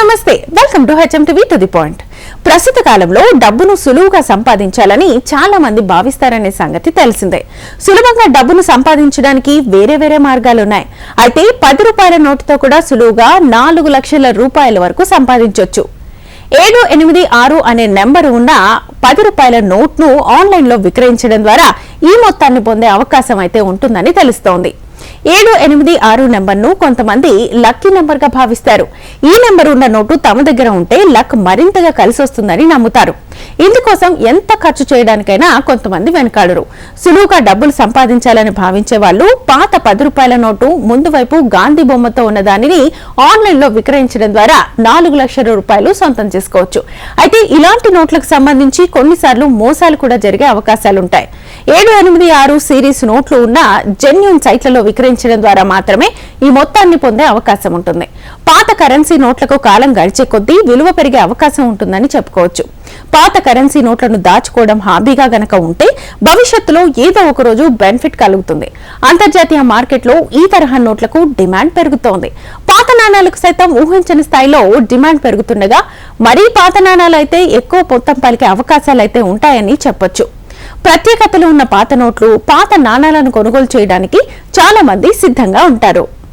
నమస్తే, welcome to HMTV to the point. ప్రస్తుత కాలంలో డబ్బును సులువుగా సంపాదించాలని చాలా మంది భావిస్తారనే సంగతి తెలిసిందే. సులభంగా డబ్బును సంపాదించడానికి వేరే వేరే మార్గాలున్నాయి. అయితే 10 రూపాయల నోటుతో కూడా సులువుగా 4 లక్షల రూపాయల వరకు సంపాదించొచ్చు. 786 అనే నెంబర్ ఉన్న 10 రూపాయల నోట్ను ఆన్లైన్లో విక్రయించడం ద్వారా ఈ మొత్తాన్ని పొందే అవకాశం అయితే ఉంటుందని తెలుస్తోంది. 786 నెంబర్ను కొంతమంది లక్కీ నెంబర్ గా భావిస్తారు. ఈ నెంబర్ ఉన్న నోటు తమ దగ్గర ఉంటే లక్ మరింతగా కలిసి వస్తుందని నమ్ముతారు. ఇందుకోసం ఎంత ఖర్చు చేయడానికైనా కొంతమంది వెనకాడరు. సులువుగా డబ్బులు సంపాదించాలని భావించే వాళ్ళు పాత 10 రూపాయల నోటు ముందు వైపు గాంధీ బొమ్మతో ఉన్న దానిని ఆన్లైన్ లో విక్రయించడం ద్వారా 4 లక్షల రూపాయలు సొంతం చేసుకోవచ్చు. అయితే ఇలాంటి నోట్లకు సంబంధించి కొన్నిసార్లు మోసాలు కూడా జరిగే అవకాశాలుంటాయి. 786 సిరీస్ నోట్లు ఉన్న జెన్యూన్ సైట్లలో విక్రయించడం ద్వారా మాత్రమే ఈ మొత్తాన్ని పొందే అవకాశం ఉంటుంది. పాత కరెన్సీ నోట్లకు కాలం గడిచే కొద్దీ విలువ పెరిగే అవకాశం ఉంటుందని చెప్పుకోవచ్చు. పాత కరెన్సీ నోట్లను దాచుకోవడం హాబీగా గనక ఉంటే భవిష్యత్తులో ఏదో ఒక రోజు బెనిఫిట్ కలుగుతుంది. అంతర్జాతీయ మార్కెట్లో ఈ తరహా నోట్లకు డిమాండ్ పెరుగుతోంది. పాత నాణాలకు సైతం ఊహించని స్థాయిలో డిమాండ్ పెరుగుతుండగా మరీ పాత నాణాలు అయితే ఎక్కువ మొత్తం పలికే అవకాశాలైతే ఉంటాయని చెప్పొచ్చు. ప్రత్యేకతలు ఉన్న పాత నోట్లు, పాత నాణాలను కొనుగోలు చేయడానికి చాలా మంది సిద్ధంగా ఉంటారు.